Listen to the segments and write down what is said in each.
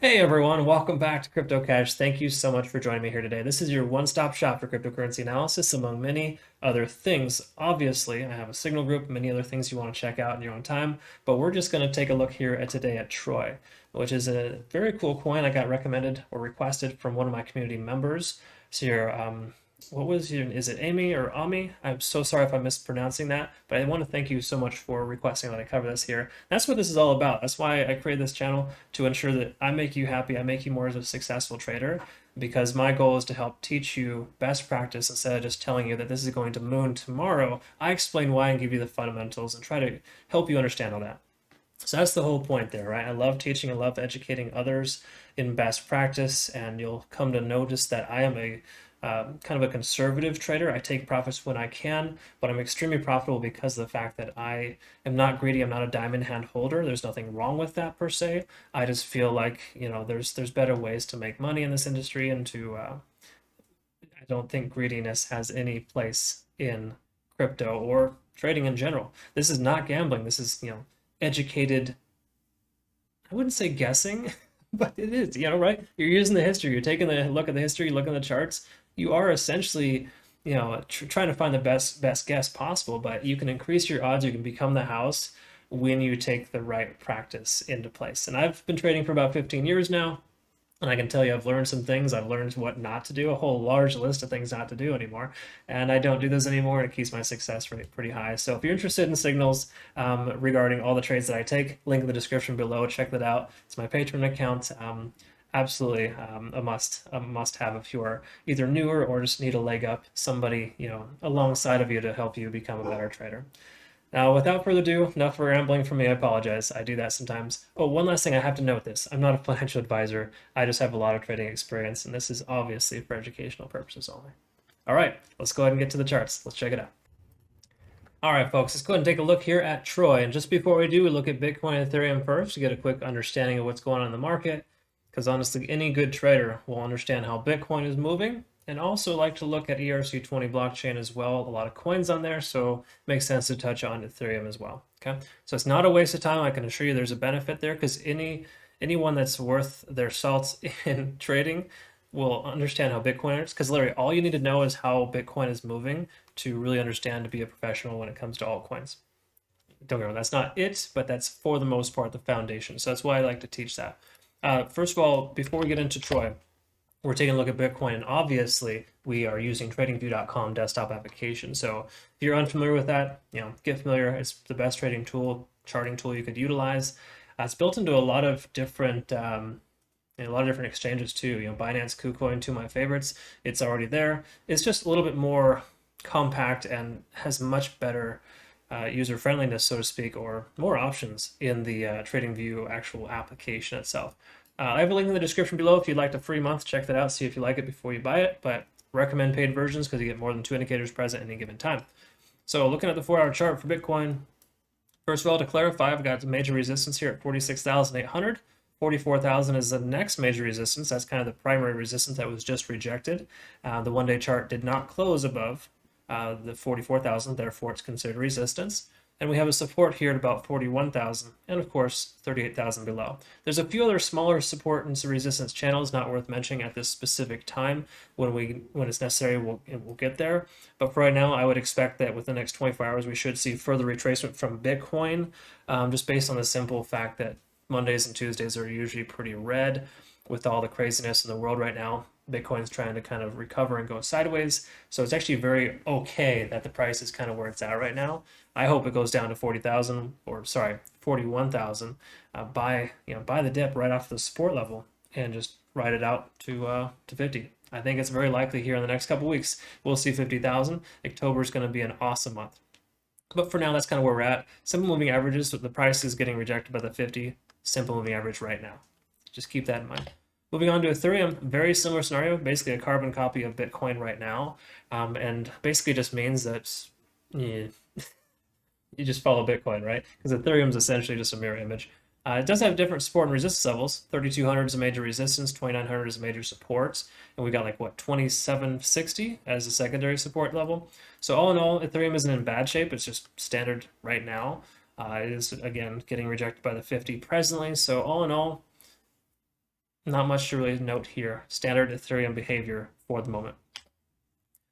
Hey everyone, welcome back to Crypto Cash. Thank you so much for joining me here today. This is your one-stop shop for cryptocurrency analysis, among many other things. Obviously, I have a signal group, many other things you want to check out in your own time, but we're just going to take a look here at today at Troy, which is a very cool coin I got recommended or requested from one of my community members. So your what was your, is it Amy or Ami? I'm so sorry if I'm mispronouncing that, but I want to thank you so much for requesting that I cover this here. That's what this is all about. That's why I created this channel, to ensure that I make you happy, I make you more as a successful trader, because my goal is to help teach you best practice instead of just telling you that this is going to moon tomorrow. I explain why and give you the fundamentals and try to help you understand all that. So that's the whole point there, right? I love teaching, I love educating others in best practice, and you'll come to notice that I am a kind of a conservative trader. I take profits when I can, but I'm extremely profitable because of the fact that I am not greedy. I'm not a diamond hand holder. There's nothing wrong with that per se. I just feel like, there's better ways to make money in this industry, and I don't think greediness has any place in crypto or trading in general. This is not gambling. This is, educated, I wouldn't say guessing, but it is, right? You're using the history. You're taking a look at the history, looking at the charts. You are essentially, trying to find the best guess possible, but you can increase your odds. You can become the house when you take the right practice into place. And I've been trading for about 15 years now. And I can tell you, I've learned some things. I've learned what not to do, a whole large list of things not to do anymore. And I don't do this anymore, and it keeps my success rate pretty high. So if you're interested in signals regarding all the trades that I take, link in the description below. Check that out. It's my Patron account. Absolutely a must have if you're either newer or just need a leg up, somebody, alongside of you to help you become a better trader. Now, without further ado, enough rambling from me. I apologize. I do that sometimes. Oh, one last thing I have to note this. I'm not a financial advisor. I just have a lot of trading experience, and this is obviously for educational purposes only. All right, let's go ahead and get to the charts. Let's check it out. All right, folks, let's go ahead and take a look here at Troy. And just before we do, we look at Bitcoin and Ethereum first to get a quick understanding of what's going on in the market. Because honestly, any good trader will understand how Bitcoin is moving, and also like to look at ERC20 blockchain as well. A lot of coins on there, so it makes sense to touch on Ethereum as well. Okay, so it's not a waste of time. I can assure you there's a benefit there, because anyone that's worth their salt in trading will understand how Bitcoin is, because literally all you need to know is how Bitcoin is moving to really understand to be a professional when it comes to altcoins. Don't get me wrong, that's not it, but that's for the most part the foundation. So that's why I like to teach that. First of all, before we get into Troy, we're taking a look at Bitcoin, and obviously we are using TradingView.com desktop application. So if you're unfamiliar with that, get familiar. It's the best trading tool, charting tool you could utilize. It's built into a lot of different exchanges too. Binance, KuCoin, two of my favorites. It's already there. It's just a little bit more compact and has much better user friendliness, so to speak, or more options in the TradingView actual application itself. I have a link in the description below if you'd like a free month. Check that out, see if you like it before you buy it, but recommend paid versions because you get more than 2 indicators present at any given time. So looking at the 4-hour chart for Bitcoin, first of all, to clarify, I've got the major resistance here at 46,800. 44,000 is the next major resistance. That's kind of the primary resistance that was just rejected. The one-day chart did not close above the 44,000, therefore it's considered resistance. And we have a support here at about 41,000, and of course 38,000 below. There's a few other smaller support and resistance channels not worth mentioning at this specific time. When it's necessary, we'll get there. But for right now, I would expect that within the next 24 hours, we should see further retracement from Bitcoin, just based on the simple fact that Mondays and Tuesdays are usually pretty red with all the craziness in the world right now. Bitcoin's trying to kind of recover and go sideways. So it's actually very okay that the price is kind of where it's at right now. I hope it goes down to 40,000, or sorry, 41,000 by the dip right off the support level and just ride it out to 50. I think it's very likely here in the next couple weeks we'll see 50,000. October is going to be an awesome month. But for now, that's kind of where we're at. Simple moving averages, so the price is getting rejected by the 50 simple moving average right now. Just keep that in mind. Moving on to Ethereum, very similar scenario, basically a carbon copy of Bitcoin right now, and basically just means that you just follow Bitcoin, right? Because Ethereum is essentially just a mirror image. It does have different support and resistance levels. 3,200 is a major resistance, 2,900 is a major support, and we got like, what, 2,760 as a secondary support level. So all in all, Ethereum isn't in bad shape. It's just standard right now. It is, again, getting rejected by the 50 presently. So all in all, not much to really note here. Standard Ethereum behavior for the moment.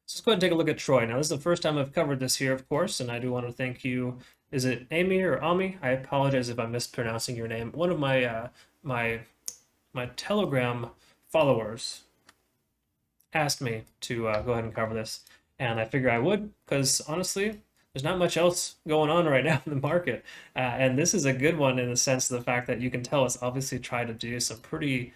So let's go ahead and take a look at Troy. Now, this is the first time I've covered this here, of course, and I do want to thank you. Is it Amy or Ami? I apologize if I'm mispronouncing your name. One of my my Telegram followers asked me to go ahead and cover this, and I figure I would, because honestly, there's not much else going on right now in the market, and this is a good one in the sense of the fact that you can tell it's obviously tried to do some pretty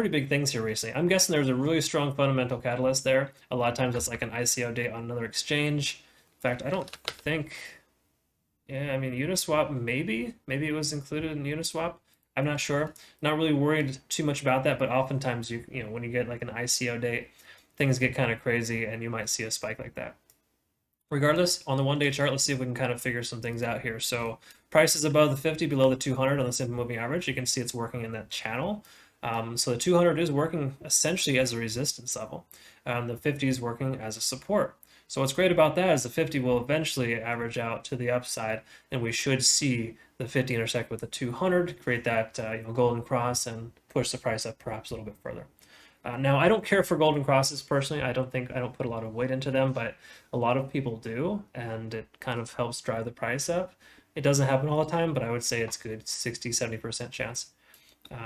big things here recently. I'm guessing there's a really strong fundamental catalyst there. A lot of times it's like an ICO date on another exchange. In fact, I don't think, yeah, I mean, Uniswap, maybe it was included in Uniswap. I'm not sure. Not really worried too much about that, but oftentimes you know, when you get like an ICO date, things get kind of crazy and you might see a spike like that. Regardless, on the 1-day chart, let's see if we can kind of figure some things out here. So price is above the 50, below the 200 on the simple moving average. You can see it's working in that channel. So the 200 is working essentially as a resistance level. The 50 is working as a support. So what's great about that is the 50 will eventually average out to the upside, and we should see the 50 intersect with the 200, create that golden cross, and push the price up perhaps a little bit further. Now, I don't care for golden crosses personally. I don't put a lot of weight into them, but a lot of people do, and it kind of helps drive the price up. It doesn't happen all the time, but I would say it's good 60-70% chance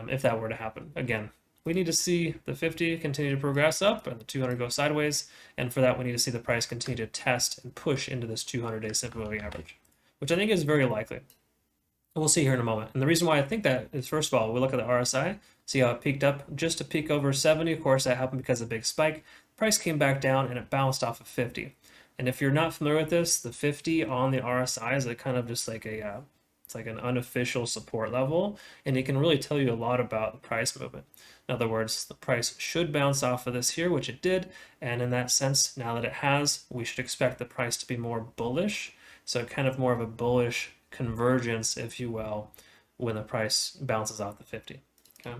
if that were to happen. Again, we need to see the 50 continue to progress up and the 200 go sideways, and for that we need to see the price continue to test and push into this 200-day simple moving average, which I think is very likely. And we'll see here in a moment. And the reason why I think that is, first of all, we look at the RSI, see how it peaked up just to peak over 70. Of course, that happened because of a big spike. Price came back down and it bounced off of 50. And if you're not familiar with this, the 50 on the RSI is kind of just like it's like an unofficial support level, and it can really tell you a lot about the price movement. In other words, the price should bounce off of this here, which it did, and in that sense, now that it has, we should expect the price to be more bullish. So kind of more of a bullish convergence, if you will, when the price bounces off the 50. Okay.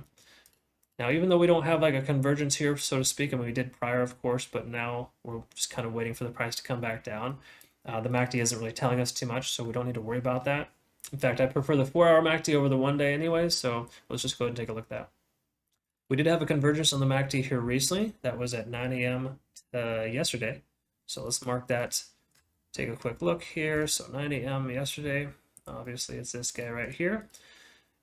Now, even though we don't have like a convergence here, so to speak, I mean, we did prior, of course, but now we're just kind of waiting for the price to come back down. The MACD isn't really telling us too much, so we don't need to worry about that. In fact, I prefer the 4-hour MACD over the 1-day anyway, so let's just go ahead and take a look at that. We did have a convergence on the MACD here recently. That was at 9 a.m. Yesterday. So let's mark that. Take a quick look here. So 9 a.m. yesterday. Obviously, it's this guy right here.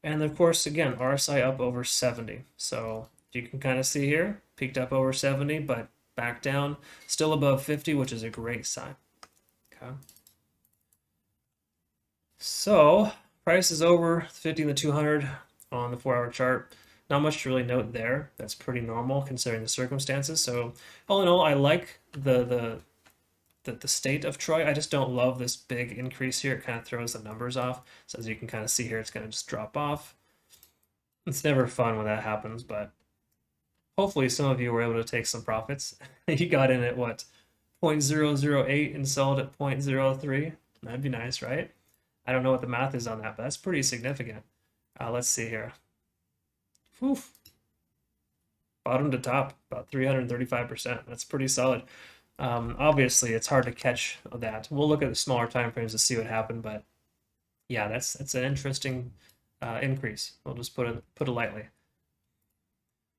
And of course, again, RSI up over 70. So you can kind of see here, peaked up over 70, but back down, still above 50, which is a great sign. Okay. So price is over 50 and the 200 on the 4-hour chart. Not much to really note there. That's pretty normal considering the circumstances. So all in all, I like the state of Troy. I just don't love this big increase here. It kind of throws the numbers off. So as you can kind of see here, it's going to just drop off. It's never fun when that happens, but hopefully some of you were able to take some profits. You got in at what, 0.008 and sold at 0.03. That'd be nice, right? I don't know what the math is on that, but that's pretty significant. Let's see here. Whew. Bottom to top, about 335%. That's pretty solid. Obviously, it's hard to catch that. We'll look at the smaller time frames to see what happened, but yeah, that's an interesting increase. We'll just put it lightly.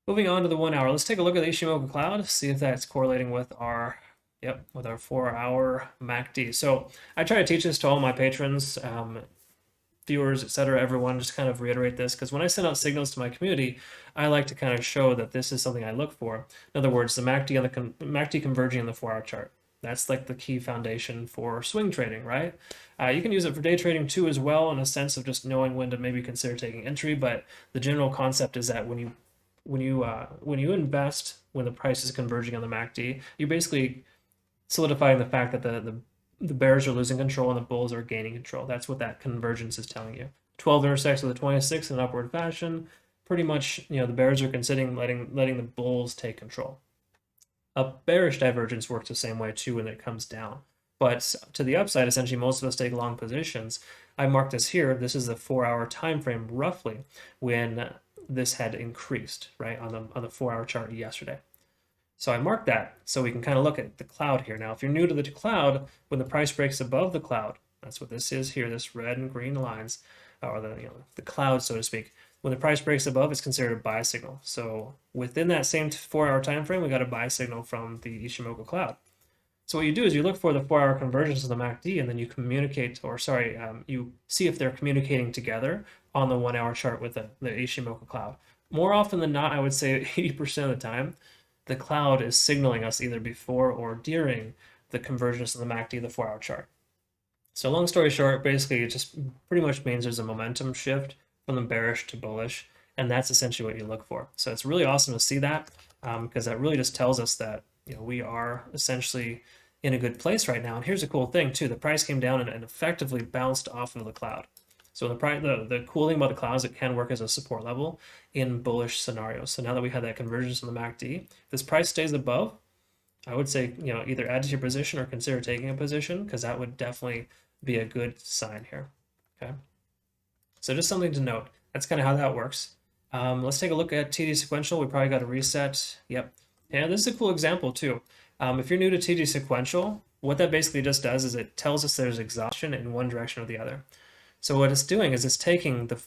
Moving on to the 1 hour, let's take a look at the Ishimoku cloud, see if that's correlating with our 4-hour MACD. So I try to teach this to all my patrons, viewers, etc., everyone, just kind of reiterate this, because when I send out signals to my community, I like to kind of show that this is something I look for. In other words, the MACD and the MACD converging on the 4-hour chart. That's like the key foundation for swing trading, right? You can use it for day trading too as well, in a sense of just knowing when to maybe consider taking entry, but the general concept is that when you invest, when the price is converging on the MACD, you're basically solidifying the fact that the bears are losing control and the bulls are gaining control. That's what that convergence is telling you. 12 intersects with the 26 in an upward fashion. Pretty much, the bears are considering letting the bulls take control. A bearish divergence works the same way too when it comes down. But to the upside, essentially, most of us take long positions. I marked this here. This is the 4-hour time frame roughly when this had increased, right, on the 4-hour chart yesterday. So I marked that so we can kind of look at the cloud here. Now, if you're new to the cloud, when the price breaks above the cloud, that's what this is here, this red and green lines, or the cloud, so to speak. When the price breaks above, it's considered a buy signal. So within that same 4-hour time frame, we got a buy signal from the Ishimoku cloud. So what you do is you look for the 4-hour convergence of the MACD, and then you communicate, or sorry, you see if they're communicating together on the 1-hour chart with the Ishimoku cloud. More often than not, I would say 80% of the time, the cloud is signaling us either before or during the convergence of the MACD, the 4-hour chart. So long story short, basically it just pretty much means there's a momentum shift from the bearish to bullish, and that's essentially what you look for. So it's really awesome to see that, because that really just tells us that we are essentially in a good place right now. And here's a cool thing too: the price came down and effectively bounced off of the cloud. So the cool thing about the cloud is it can work as a support level in bullish scenarios. So now that we had that convergence in the MACD, if this price stays above, I would say either add to your position or consider taking a position, because that would definitely be a good sign here. Okay, so just something to note. That's kind of how that works. Let's take a look at TD sequential. We probably got to reset. Yep. And this is a cool example too. If you're new to TD sequential, what that basically just does is it tells us there's exhaustion in one direction or the other. So what it's doing is it's taking the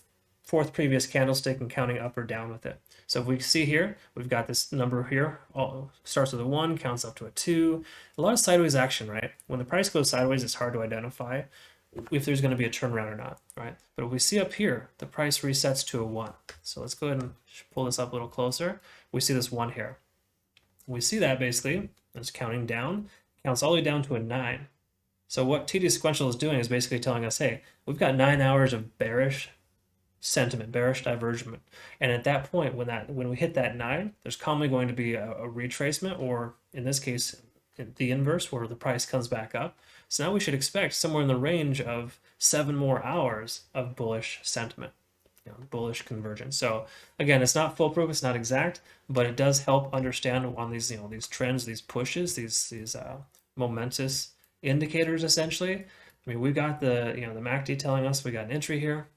fourth previous candlestick and counting up or down with it. So if we see here, we've got this number here, starts with a 1, counts up to a 2. A lot of sideways action, right? When the price goes sideways, it's hard to identify if there's going to be a turnaround or not, right? But if we see up here, the price resets to a 1. So let's go ahead and pull this up a little closer. We see this 1 here. We see that basically, it's counting down, counts all the way down to a 9. So what TD sequential is doing is basically telling us, hey, we've got 9 hours of bearish sentiment, bearish divergence, and at that point, when we hit that 9, there's commonly going to be a retracement, or in this case, the inverse, where the price comes back up. So now we should expect somewhere in the range of 7 more hours of bullish sentiment, bullish convergence. So again, it's not foolproof, it's not exact, but it does help understand on these these trends, these pushes, these momentous indicators essentially. I mean, we got the the MACD telling us we got an entry here.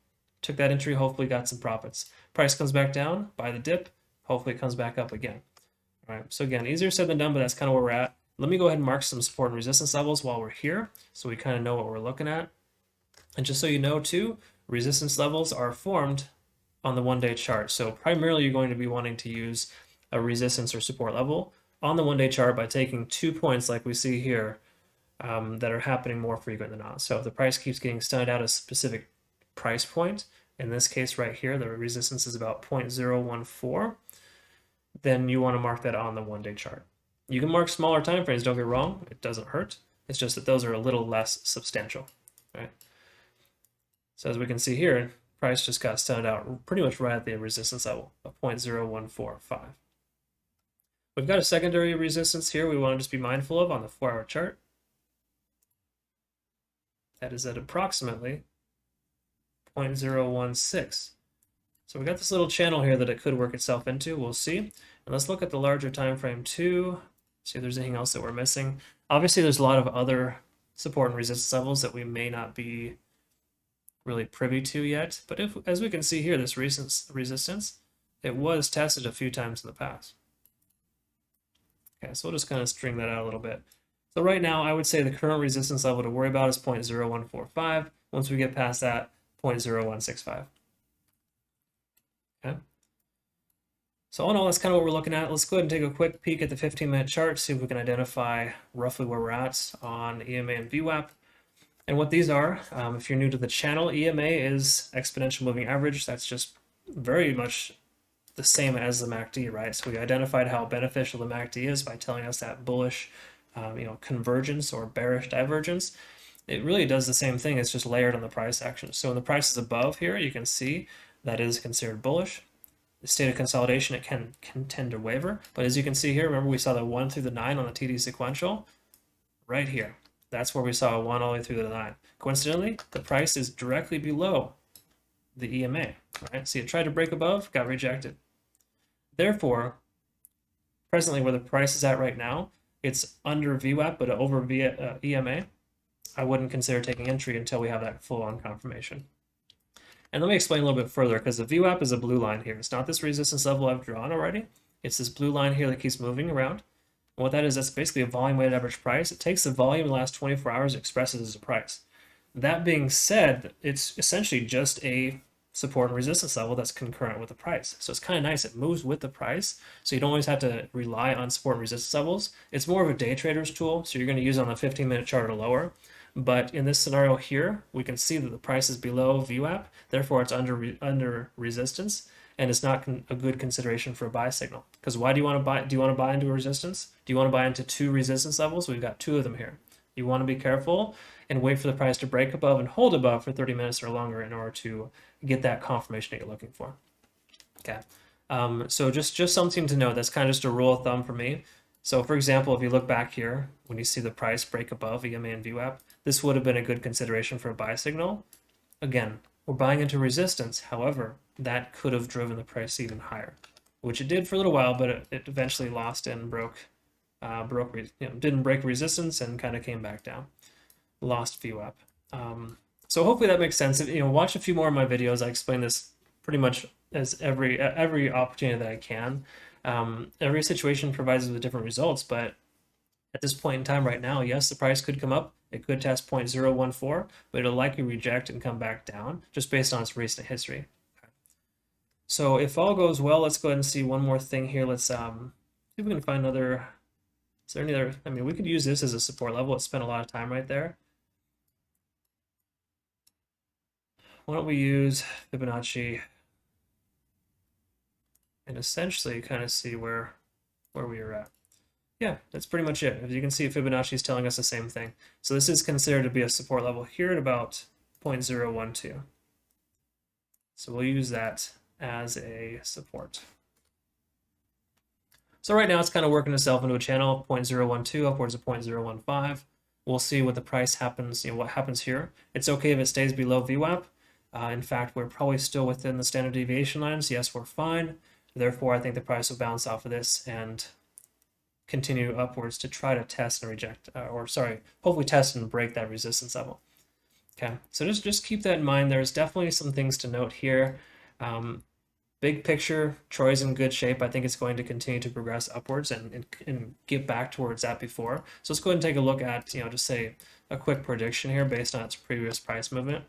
Took that entry, hopefully got some profits. Price comes back down, buy the dip, hopefully it comes back up again. All right, so again, easier said than done, but that's kind of where we're at. Let me go ahead and mark some support and resistance levels while we're here, so we kind of know what we're looking at. And just so you know too, resistance levels are formed on the 1-day chart. So primarily you're going to be wanting to use a resistance or support level on the 1-day chart by taking 2 points like we see here that are happening more frequent than not. So if the price keeps getting stunned out a specific price point, in this case right here, the resistance is about 0.014, then you want to mark that on the 1-day chart. You can mark smaller time frames, don't get wrong, it doesn't hurt. It's just that those are a little less substantial, right? So as we can see here, price just got stunned out pretty much right at the resistance level of 0.0145. We've got a secondary resistance here we want to just be mindful of on the 4-hour chart. That is at approximately 0.016. So we got this little channel here that it could work itself into. We'll see. And let's look at the larger time frame too. See if there's anything else that we're missing. Obviously, there's a lot of other support and resistance levels that we may not be really privy to yet. But as we can see here, this recent resistance, it was tested a few times in the past. Okay, so we'll just kind of string that out a little bit. So right now, I would say the current resistance level to worry about is 0.0145. Once we get past that, 0.0165. Okay. So all in all, that's kind of what we're looking at. Let's go ahead and take a quick peek at the 15-minute chart, see if we can identify roughly where we're at on EMA and VWAP. And what these are, if you're new to the channel, EMA is exponential moving average. That's just very much the same as the MACD, right? So we identified how beneficial the MACD is by telling us that bullish, convergence or bearish divergence. It really does the same thing. It's just layered on the price action. So when the price is above here, you can see that is considered bullish. The state of consolidation, it can tend to waver. But as you can see here, remember we saw the 1 through the 9 on the TD sequential? Right here. That's where we saw a 1 all the way through the 9. Coincidentally, the price is directly below the EMA. Right? See, it tried to break above, got rejected. Therefore, presently where the price is at right now, it's under VWAP, but over EMA. I wouldn't consider taking entry until we have that full-on confirmation. And let me explain a little bit further, because the VWAP is a blue line here. It's not this resistance level I've drawn already. It's this blue line here that keeps moving around. And what that is, that's basically a volume-weighted average price. It takes the volume in the last 24 hours and expresses as a price. That being said, it's essentially just a support and resistance level that's concurrent with the price. So it's kind of nice. It moves with the price. So you don't always have to rely on support and resistance levels. It's more of a day trader's tool. So you're going to use it on the 15-minute chart or lower. But in this scenario here, we can see that the price is below VWAP. Therefore, it's under resistance. And it's not a good consideration for a buy signal. Because why do you want to buy? Do you want to buy into a resistance? Do you want to buy into 2 resistance levels? We've got 2 of them here. You want to be careful and wait for the price to break above and hold above for 30 minutes or longer in order to get that confirmation that you're looking for. Okay. So just something to know. That's kind of just a rule of thumb for me. So for example, if you look back here, when you see the price break above EMA and VWAP, this would have been a good consideration for a buy signal. Again, we're buying into resistance. However, that could have driven the price even higher, which it did for a little while, but it eventually lost and didn't break resistance and kind of came back down, lost VWAP. So hopefully that makes sense. Watch a few more of my videos. I explain this pretty much as every opportunity that I can. Every situation provides us with different results, but at this point in time right now, yes, the price could come up. It could test 0.014, but it'll likely reject and come back down just based on its recent history. Okay. So if all goes well, let's go ahead and see one more thing here. Let's see if we can find another. Is there any other? I mean, we could use this as a support level. It spent a lot of time right there. Why don't we use Fibonacci and essentially kind of see where we are at. Yeah, that's pretty much it. As you can see, Fibonacci is telling us the same thing. So this is considered to be a support level here at about 0.012. So we'll use that as a support. So right now it's kind of working itself into a channel, 0.012 upwards of 0.015. We'll see what the price happens, what happens here. It's okay if it stays below VWAP. In fact, we're probably still within the standard deviation lines. Yes, we're fine. Therefore, I think the price will bounce off of this and continue upwards to try to test and reject, hopefully test and break that resistance level. Okay, so just keep that in mind. There's definitely some things to note here. Big picture, Troy's in good shape. I think it's going to continue to progress upwards and get back towards that before. So let's go ahead and take a look at, just say a quick prediction here based on its previous price movement.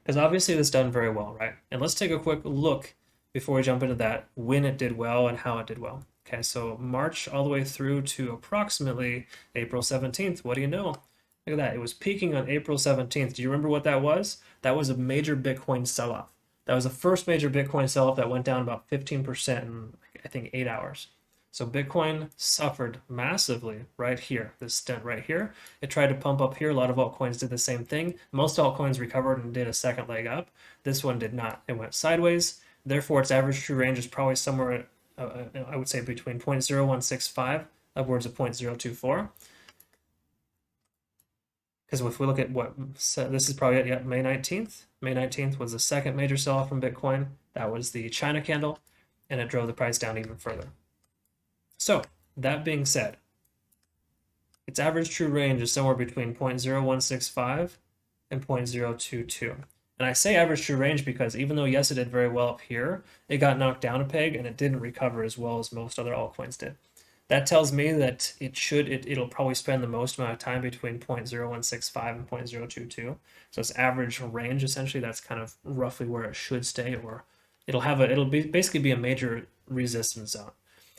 Because obviously it's done very well, right? And let's take a quick look before we jump into that, when it did well and how it did well. Okay, so March all the way through to approximately April 17th. What do you know? Look at that. It was peaking on April 17th. Do you remember what that was? That was a major Bitcoin sell-off. That was the first major Bitcoin sell-off that went down about 15% in, I think, 8 hours. So Bitcoin suffered massively right here, this stint right here. It tried to pump up here. A lot of altcoins did the same thing. Most altcoins recovered and did a second leg up. This one did not. It went sideways. Therefore, its average true range is probably somewhere, I would say, between 0.0165 upwards of 0.024. Because if we look at this is probably May 19th. May 19th was the second major sell-off from Bitcoin. That was the China candle, and it drove the price down even further. So that being said, its average true range is somewhere between 0.0165 and 0.022. And I say average true range because even though, yes, it did very well up here, it got knocked down a peg and it didn't recover as well as most other altcoins did. That tells me that it'll probably spend the most amount of time between 0.0165 and 0.022. So its average range, essentially, that's kind of roughly where it should stay, or it'll basically be a major resistance zone.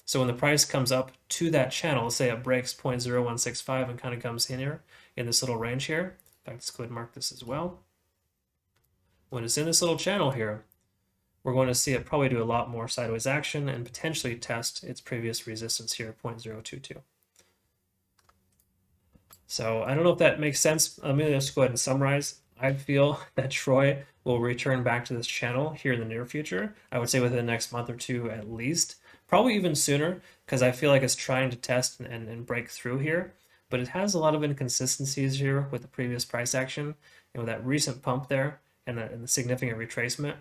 So when the price comes up to that channel, say it breaks 0.0165 and kind of comes in here in this little range here. In fact, let's go ahead and mark this as well. When it's in this little channel here, we're going to see it probably do a lot more sideways action and potentially test its previous resistance here at 0.022. So I don't know if that makes sense. Let me just go ahead and summarize. I feel that Troy will return back to this channel here in the near future. I would say within the next month or two at least. Probably even sooner, because I feel like it's trying to test and break through here. But it has a lot of inconsistencies here with the previous price action and with that recent pump there and the significant retracement.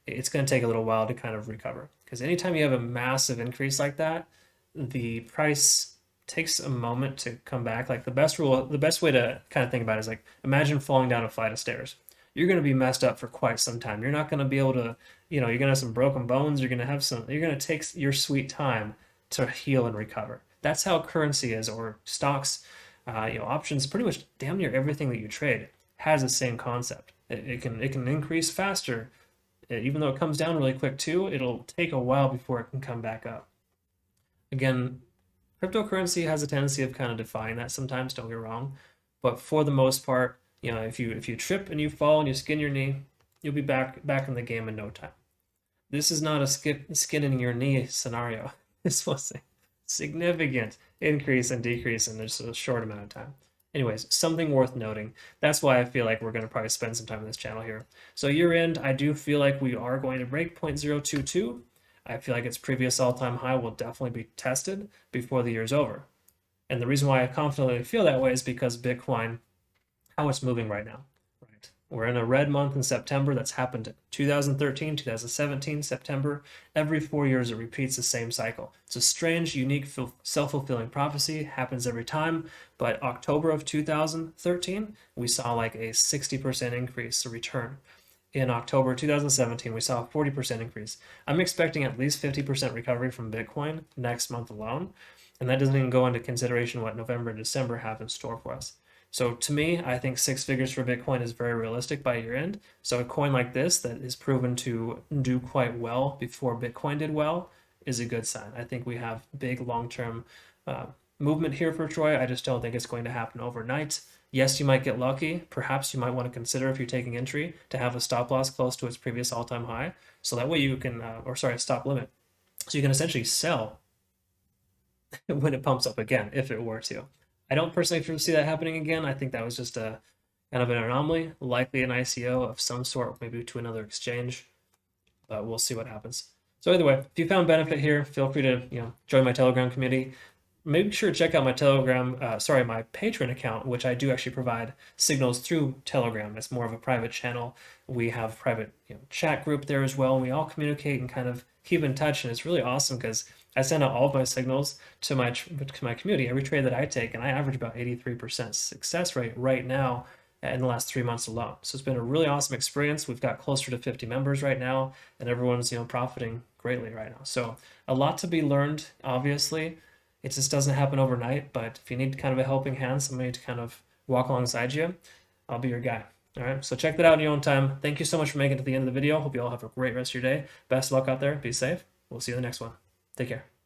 It's going to take a little while to kind of recover, because anytime you have a massive increase like that, the price takes a moment to come back. Like the best way to kind of think about it is like, imagine falling down a flight of stairs. You're going to be messed up for quite some time. You're not going to be able to, you're going to have some broken bones. You're going to take your sweet time to heal and recover. That's how currency is, or stocks, options, pretty much damn near everything that you trade has the same concept. It can increase faster Even though it comes down really quick too, it'll take a while before it can come back up. Again, cryptocurrency has a tendency of kind of defying that sometimes, don't get me wrong. But for the most part, if you trip and you fall and you skin your knee, you'll be back in the game in no time. This is not a skinning your knee scenario. This was a significant increase and decrease in just a short amount of time. Anyways, something worth noting. That's why I feel like we're going to probably spend some time on this channel here. So year end, I do feel like we are going to break 0.022. I feel like its previous all-time high will definitely be tested before the year's over. And the reason why I confidently feel that way is because Bitcoin, how it's moving right now. Right, we're in a red month in September. That's happened in 2013, 2017, September. Every 4 years, it repeats the same cycle. It's a strange, unique, self-fulfilling prophecy. Happens every time. But October of 2013, we saw like a 60% increase, a return. In October 2017, we saw a 40% increase. I'm expecting at least 50% recovery from Bitcoin next month alone. And that doesn't even go into consideration what November and December have in store for us. So to me, I think 6 figures for Bitcoin is very realistic by year end. So a coin like this that is proven to do quite well before Bitcoin did well is a good sign. I think we have big long-term movement here for Troy. I just don't think it's going to happen overnight. Yes, you might get lucky. Perhaps you might want to consider, if you're taking entry, to have a stop loss close to its previous all-time high. So that way you can, a stop limit. So you can essentially sell when it pumps up again, if it were to. I don't personally see that happening again. I think that was just a kind of an anomaly, likely an ICO of some sort, maybe to another exchange, but we'll see what happens. So either way, if you found benefit here, feel free to join my Telegram community. Make sure to check out my my Patron account, which I do actually provide signals through Telegram. It's more of a private channel. We have private chat group there as well, and we all communicate and kind of keep in touch, and it's really awesome because I send out all of my signals to my community every trade that I take, and I average about 83% success rate right now in the last 3 months alone. So it's been a really awesome experience. We've got closer to 50 members right now, and everyone's profiting greatly right now. So a lot to be learned, obviously. It just doesn't happen overnight, but if you need kind of a helping hand, somebody to kind of walk alongside you, I'll be your guy. All right, so check that out in your own time. Thank you so much for making it to the end of the video. Hope you all have a great rest of your day. Best of luck out there. Be safe. We'll see you in the next one. Take care.